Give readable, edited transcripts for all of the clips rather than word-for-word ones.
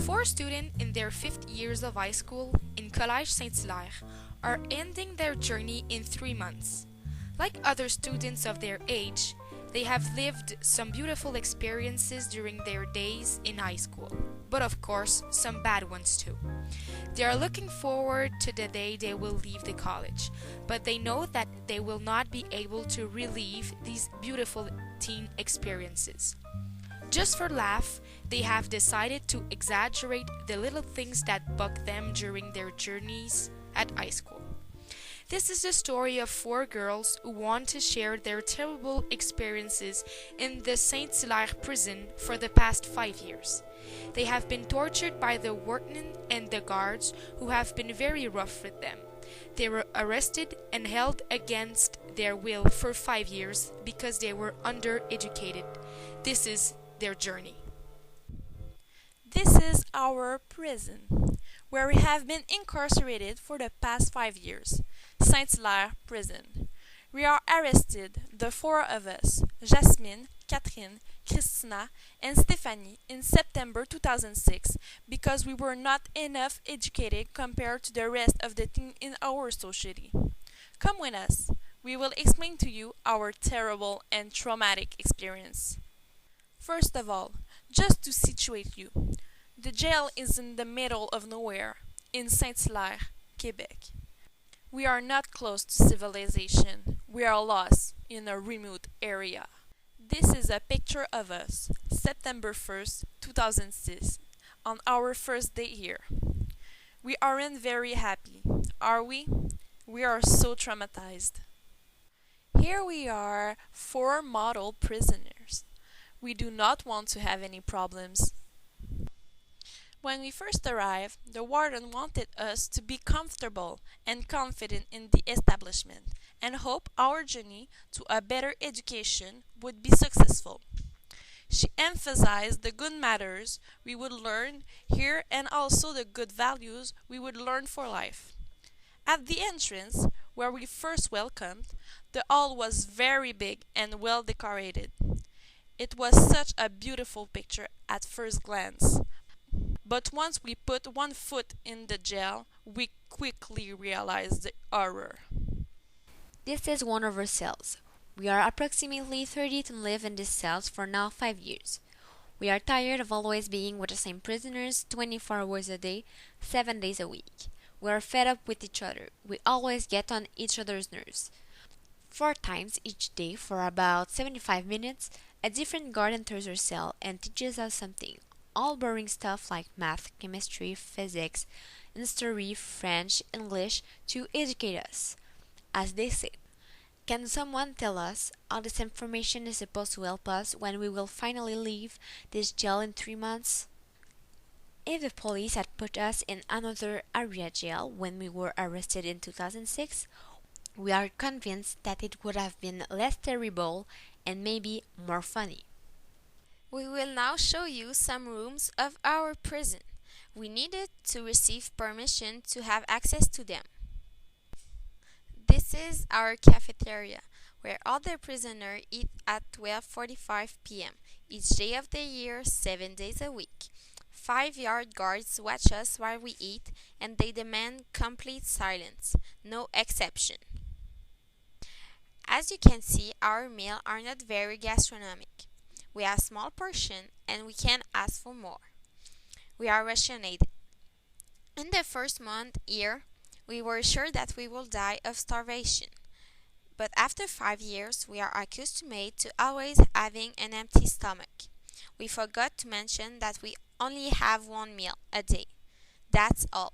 Four students in their fifth years of high school in Collège Saint-Hilaire are ending their journey in 3 months. Like other students of their age, they have lived some beautiful experiences during their days in high school, but of course, some bad ones too. They are looking forward to the day they will leave the college, but they know that they will not be able to relive these beautiful teen experiences. Just for laugh, they have decided to exaggerate the little things that bug them during their journeys at high school. This is the story of four girls who want to share their terrible experiences in the Saint Hilaire prison for the past 5 years. They have been tortured by the warden and the guards who have been very rough with them. They were arrested and held against their will for 5 years because they were undereducated. This is their journey. This is our prison, where we have been incarcerated for the past 5 years. Saint-Hilaire Prison. We are arrested, the four of us, Jasmine, Catherine, Christina, and Stephanie, in September 2006 because we were not enough educated compared to the rest of the teens in our society. Come with us. We will explain to you our terrible and traumatic experience. First of all, just to situate you, the jail is in the middle of nowhere, in Saint-Hilaire, Quebec. We are not close to civilization. We are lost in a remote area. This is a picture of us, September 1st, 2006, on our first day here. We aren't very happy, are we? We are so traumatized. Here we are, four model prisoners. We do not want to have any problems. When we first arrived, the warden wanted us to be comfortable and confident in the establishment and hope our journey to a better education would be successful. She emphasized the good matters we would learn here and also the good values we would learn for life. At the entrance, where we first welcomed, the hall was very big and well decorated. It was such a beautiful picture at first glance. But once we put one foot in the jail, we quickly realized the horror. This is one of our cells. We are approximately 30 and live in these cells for now 5 years. We are tired of always being with the same prisoners 24 hours a day, 7 days a week. We are fed up with each other. We always get on each other's nerves. 4 times each day for about 75 minutes, a different guard enters our cell and teaches us something. All boring stuff like math, chemistry, physics, history, French, English to educate us. As they say, can someone tell us how this information is supposed to help us when we will finally leave this jail in 3 months? If the police had put us in another area jail when we were arrested in 2006, we are convinced that it would have been less terrible and maybe more funny. We will now show you some rooms of our prison. We needed to receive permission to have access to them. This is our cafeteria, where all the prisoners eat at 12:45 p.m. each day of the year, 7 days a week. 5 yard guards watch us while we eat, and they demand complete silence, no exception. As you can see, our meals are not very gastronomic. We have small portion and we can ask for more. We are rationed. In the first month here, we were sure that we will die of starvation. But after 5 years, we are accustomed to always having an empty stomach. We forgot to mention that we only have one meal a day. That's all.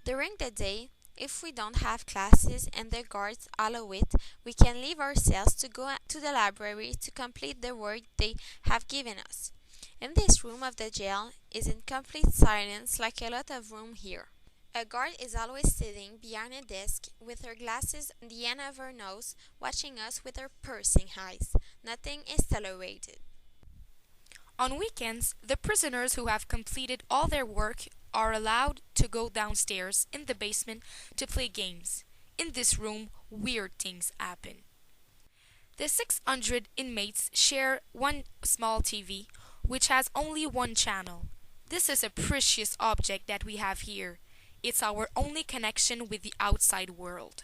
During the day, if we don't have classes and the guards allow it, we can leave ourselves to go to the library to complete the work they have given us. In this room of the jail is in complete silence like a lot of room here. A guard is always sitting behind a desk with her glasses on the end of her nose, watching us with her piercing eyes. Nothing is tolerated. On weekends, the prisoners who have completed all their work are allowed to go downstairs in the basement to play games. In this room, weird things happen. The 600 inmates share one small TV, which has only one channel. This is a precious object that we have here. It's our only connection with the outside world.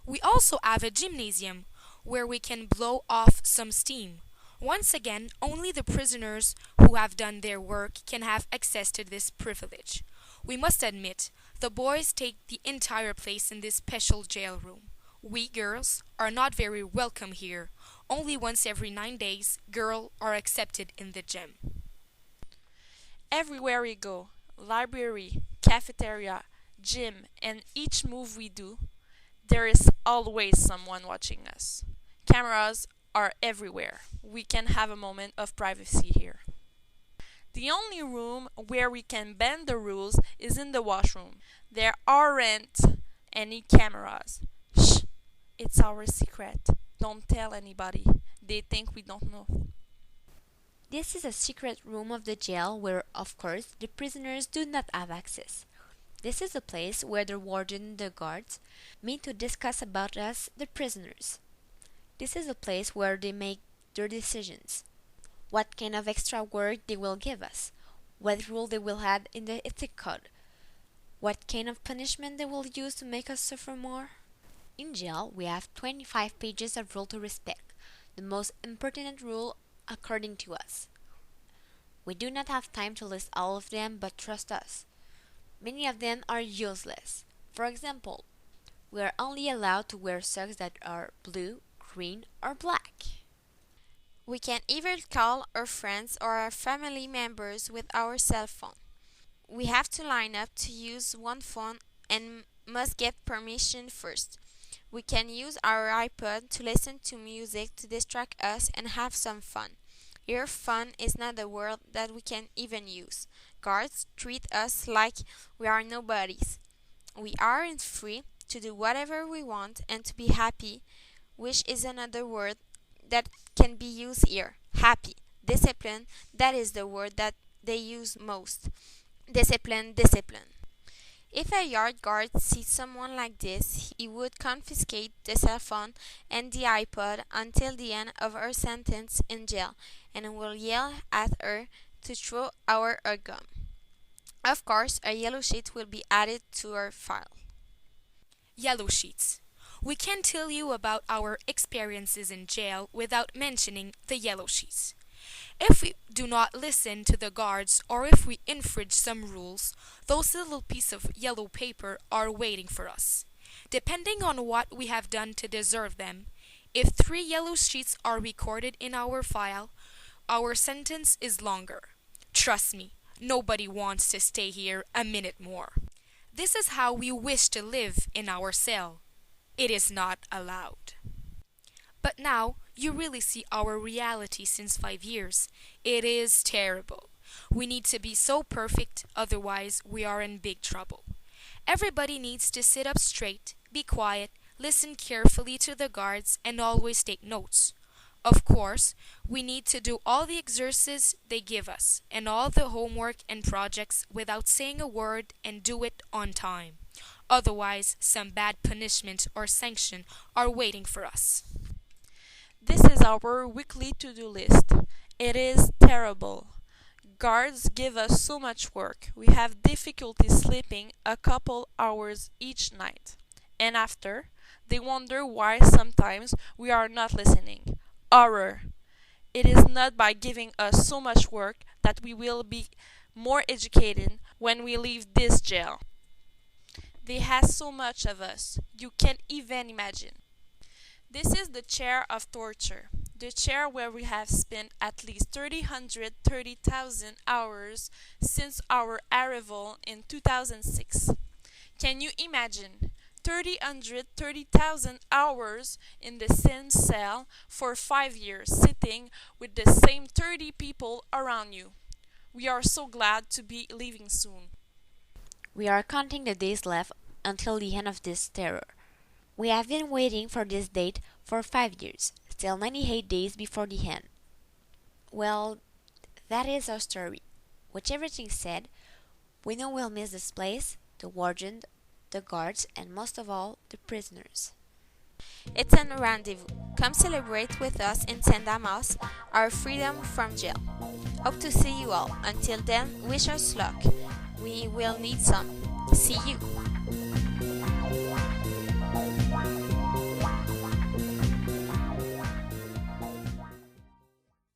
We also have a gymnasium where we can blow off some steam. Once again, only the prisoners who have done their work can have access to this privilege. We must admit, the boys take the entire place in this special jail room. We girls are not very welcome here. Only once every 9 days, girls are accepted in the gym. Everywhere we go, library, cafeteria, gym, and each move we do, there is always someone watching us. Cameras are everywhere. We can have a moment of privacy here. The only room where we can bend the rules is in the washroom. There aren't any cameras. Shh! It's our secret. Don't tell anybody. They think we don't know. This is a secret room of the jail where, of course, the prisoners do not have access. This is a place where the warden and the guards meet to discuss about us, the prisoners. This is a place where they make their decisions. What kind of extra work they will give us, what rule they will add in the ethic code, what kind of punishment they will use to make us suffer more. In jail, we have 25 pages of rule to respect, the most important rule according to us. We do not have time to list all of them, but trust us. Many of them are useless. For example, we are only allowed to wear socks that are blue, green, or black. We can either call our friends or our family members with our cell phone. We have to line up to use one phone and must get permission first. We can use our iPod to listen to music to distract us and have some fun. Here, fun is not a word that we can even use. Guards treat us like we are nobodies. We aren't free to do whatever we want and to be happy, which is another word that can be used here. Happy. Discipline, that is the word that they use most. Discipline, discipline. If a yard guard sees someone like this, he would confiscate the cell phone and the iPod until the end of her sentence in jail, and will yell at her to throw our gum. Of course, a yellow sheet will be added to our file. Yellow sheets. We can't tell you about our experiences in jail without mentioning the yellow sheets. If we do not listen to the guards or if we infringe some rules, those little pieces of yellow paper are waiting for us. Depending on what we have done to deserve them, if 3 yellow sheets are recorded in our file, our sentence is longer. Trust me, nobody wants to stay here a minute more. This is how we wish to live in our cell. It is not allowed. But now, you really see our reality since 5 years. It is terrible. We need to be so perfect, otherwise we are in big trouble. Everybody needs to sit up straight, be quiet, listen carefully to the guards, and always take notes. Of course, we need to do all the exercises they give us, and all the homework and projects without saying a word and do it on time. Otherwise, some bad punishment or sanction are waiting for us. This is our weekly to-do list. It is terrible. Guards give us so much work. We have difficulty sleeping a couple hours each night. And after, they wonder why sometimes we are not listening. Horror. It is not by giving us so much work that we will be more educated when we leave this jail. They have so much of us. You can't even imagine. This is the chair of torture, the chair where we have spent at least 330,000 hours since our arrival in 2006. Can you imagine 330,000 hours in the same cell for 5 years, sitting with the same 30 people around you? We are so glad to be leaving soon. We are counting the days left until the end of this terror. We have been waiting for this date for 5 years, still 98 days before the end. Well, that is our story. With everything said, we know we'll miss this place, the warden, the guards, and most of all, the prisoners. It's a rendezvous. Come celebrate with us in St. Damas, our freedom from jail. Hope to see you all. Until then, wish us luck. We will need some. See you.